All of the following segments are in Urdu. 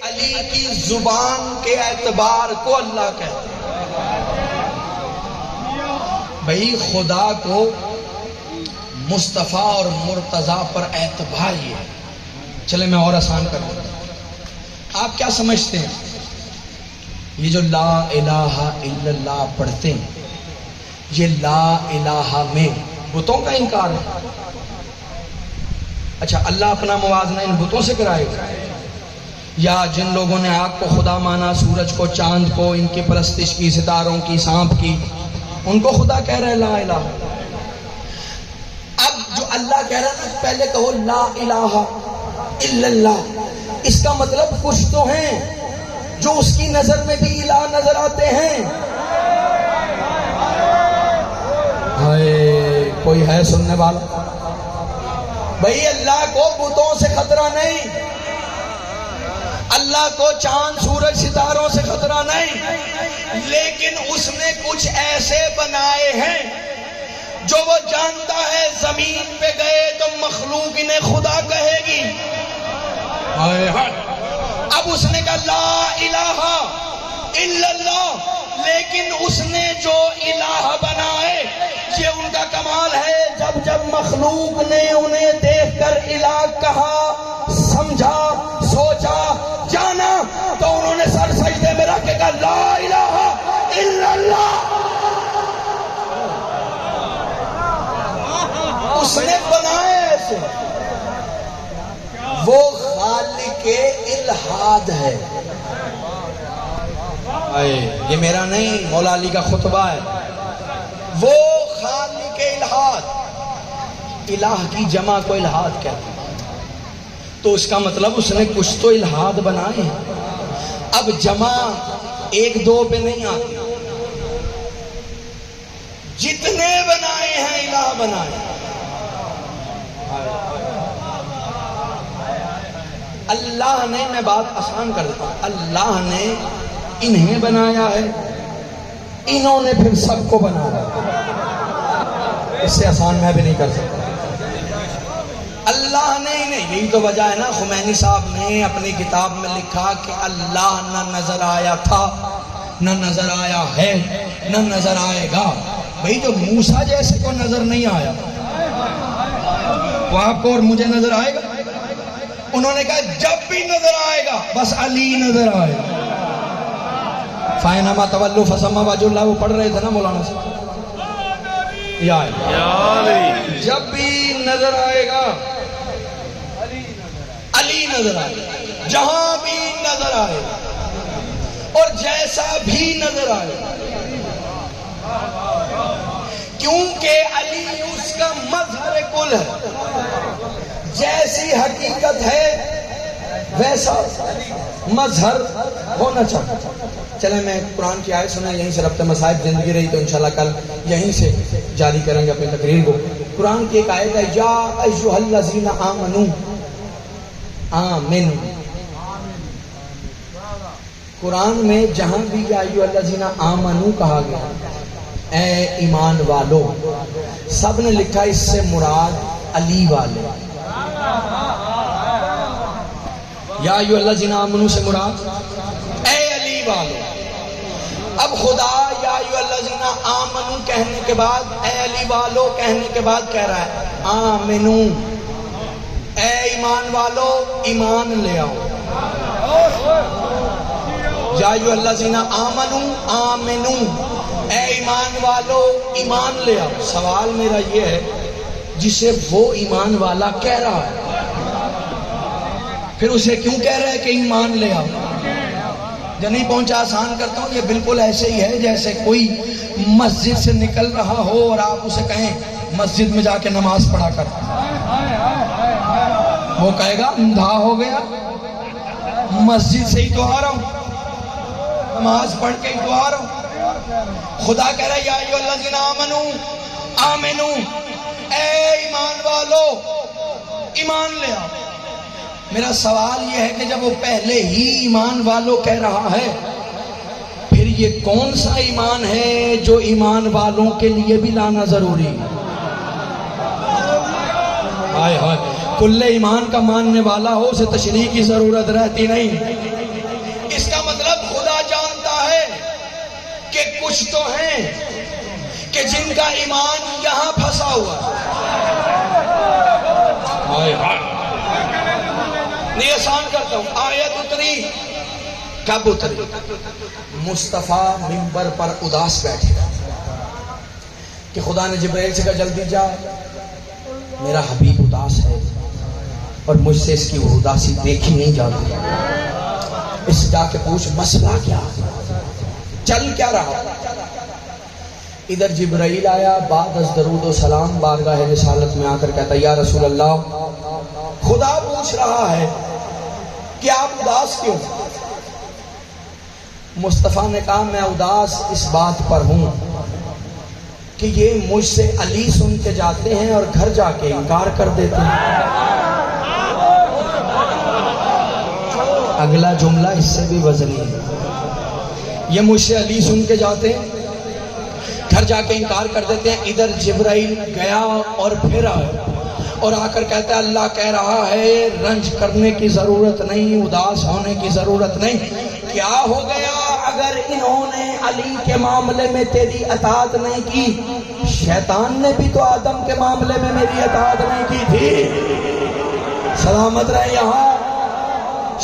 علی کی زبان کے اعتبار کو اللہ کہتے ہیں۔ بھئی خدا کو مصطفیٰ اور مرتضیٰ پر اعتبار یہ ہے۔ چلے میں اور آسان کر دوں، آپ کیا سمجھتے ہیں یہ جو لا الہ الا اللہ پڑھتے ہیں، یہ لا الہ میں بتوں کا انکار ہے؟ اچھا اللہ اپنا موازنہ ان بتوں سے کرائے گا؟ یا جن لوگوں نے آگ کو خدا مانا، سورج کو، چاند کو، ان کی پرستش کی، ستاروں کی، سانپ کی، ان کو خدا کہہ رہے لا الہ؟ اب جو اللہ کہہ رہا ہے نا، پہلے کہو لا الہ الا اللہ، اس کا مطلب کچھ تو ہیں جو اس کی نظر میں بھی الہ نظر آتے ہیں۔ کوئی ہے سننے والا؟ بھئی اللہ کو بتوں سے خطرہ نہیں، اللہ کو چاند سورج ستاروں سے خطرہ نہیں، لیکن اس نے کچھ ایسے بنائے ہیں جو وہ جانتا ہے زمین پہ گئے تو مخلوق انہیں خدا کہے گی۔ اب اس نے کہا لا الہ الا اللہ، لیکن اس نے جو الہ بنائے یہ ان کا کمال ہے، جب جب مخلوق نے انہیں دیکھ کر الہ کہا، سمجھا، سوچا، جانا، تو انہوں نے سر سجدے میں رکھ کے کہا لا الہ الا اللہ۔ اس نے بنائے ایسے، وہ خالق الہاد ہے۔ یہ میرا نہیں، مولا علی کا خطبہ ہے۔ وہ خالق الہاد، الہ کی جمع کو الہاد کہتے ہیں، تو اس کا مطلب اس نے کچھ تو الہاد بنائے ہیں۔ اب جمع ایک دو پہ نہیں آتی، جتنے بنائے ہیں الہ بنائے۔ اللہ نے، میں بات آسان کر دیتا ہوں، اللہ نے انہیں بنایا ہے، انہوں نے پھر سب کو بنایا۔ اس سے آسان میں بھی نہیں کر سکتا۔ اللہ نے انہیں، یہی تو وجہ ہے نا، خمینی صاحب نے اپنی کتاب میں لکھا کہ اللہ نہ نظر آیا تھا، نہ نظر آیا ہے، نہ نظر آئے گا۔ بھئی جو موسیٰ جیسے کو نظر نہیں آیا، وہ آپ کو اور مجھے نظر آئے گا؟ انہوں نے کہا جب بھی نظر آئے گا بس علی نظر آئے گا۔ فَإِنَّمَا تَوَلُّوا فَثَمَّ وَجْهُ اللَّهِ، وہ پڑھ رہے تھے نا مولانا صاحب، یا علی، جب بھی نظر آئے گا علی نظر آئے گا، جہاں بھی نظر آئے گا اور جیسا بھی نظر آئے گا، کیونکہ علی اس کا مظہر کل ہے۔ جیسی حقیقت ہے ویسا مظہر ہونا چاہیے۔ چلیں میں قرآن کی آیت سنیں، یہیں سے ربط مصائب زندگی رہی تو انشاءاللہ کل یہیں سے جاری کریں گے اپنی تقریر کو۔ قرآن کی ایک آیت ہے، یا ایھا الذین آمنوا آمنوا۔ قرآن میں جہاں بھی یا ایھا الذین آمنوا کہا گیا، اے ایمان والو، سب نے لکھا اس سے مراد علی والے۔ یا ایھا الذین آمنوا سے مراد اے علی والو۔ اب خدا یا ایھا الذین آمنوا کہنے کے بعد، اے علی والو کہنے کے بعد کہہ رہا ہے آمنو، اے ایمان والو ایمان لے آؤ۔ یا ایھا الذین آمنوا آمنو، اے ایمان والو ایمان لے آؤ۔ سوال میرا یہ ہے، جسے وہ ایمان والا کہہ رہا ہے، پھر اسے کیوں کہہ رہا ہے کہ ایمان لے آؤ؟ جو نہیں پہنچا آسان کرتا ہوں، یہ بالکل ایسے ہی ہے جیسے کوئی مسجد سے نکل رہا ہو اور آپ اسے کہیں مسجد میں جا کے نماز پڑھا کر، وہ کہے گا اندھا ہو گیا، مسجد سے ہی تو آ رہا ہوں، نماز پڑھ کے ہی تو آ رہا ہوں۔ خدا کہہ رہا ہے یا ایھا الذین آمنوا آمنوا، اے ایمان والو ایمان لے آؤ۔ میرا سوال یہ ہے کہ جب وہ پہلے ہی ایمان والو کہہ رہا ہے، پھر یہ کون سا ایمان ہے جو ایمان والوں کے لیے بھی لانا ضروری ہے؟ ہائے ہائے، کل ایمان کا ماننے والا ہو اسے تشریح کی ضرورت رہتی نہیں۔ کہ کچھ تو ہیں کہ جن کا ایمان یہاں پھنسا ہوا نہیں آسان کرتا ہوں. آیت اتری کب اتری؟ مصطفیٰ منبر پر اداس بیٹھے کہ خدا نے جبرائیل سے کہا جلدی جا، میرا حبیب اداس ہے اور مجھ سے اس کی وہ اداسی دیکھی نہیں جاتی. اس سے جا کے پوچھ مسئلہ کیا، چل کیا رہا. ادھر جبرائیل آیا بعد از درود و سلام بارگاہ رسالت میں آ کر کہتا یا رسول اللہ خدا پوچھ رہا ہے کہ آپ اداس کیوں؟ مصطفیٰ نے کہا میں اداس اس بات پر ہوں کہ یہ مجھ سے علی سن کے جاتے ہیں اور گھر جا کے انکار کر دیتے ہیں. اگلا جملہ اس سے بھی وزنی ہے. یہ مجھ سے علی سن کے جاتے ہیں، گھر جا کے انکار کر دیتے ہیں. ادھر جبرائیل گیا اور پھر آیا اور آ کر کہتا ہے اللہ کہہ رہا ہے رنج کرنے کی ضرورت نہیں، اداس ہونے کی ضرورت نہیں. کیا ہو گیا اگر انہوں نے علی کے معاملے میں تیری اطاعت نہیں کی؟ شیطان نے بھی تو آدم کے معاملے میں میری اطاعت نہیں کی تھی. سلامت رہے یہاں.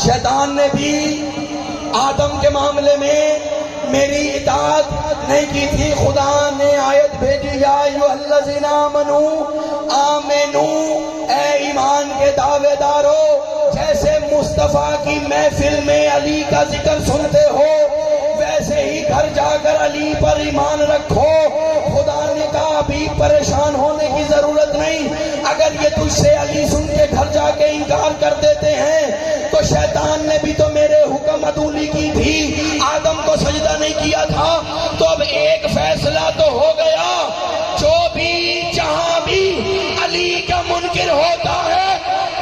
شیطان نے بھی آدم کے معاملے میں میری اطاعت نہیں کی تھی. خدا نے آیت بھیجی یا ایھا الذین آمنوا آمنوا، اے ایمان کے دعوے دارو، جیسے مصطفیٰ کی محفل میں علی کا ذکر سنتے ہو ویسے ہی گھر جا کر علی پر ایمان رکھو. خدا نے کہا ابھی پریشان ہونے کی ضرورت نہیں. اگر یہ تجھ سے علی سن کے گھر جا کے انکار کر دیتے ہیں تو شیطان نے بھی تو میرے حکم عدولی کی تھی، آدم کو سجدہ نہیں کیا تھا. تو اب ایک فیصلہ تو ہو گیا، جو بھی جہاں بھی علی کا منکر ہوتا ہے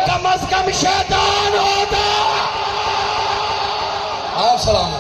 کم از کم شیطان ہوتا. آپ سلام.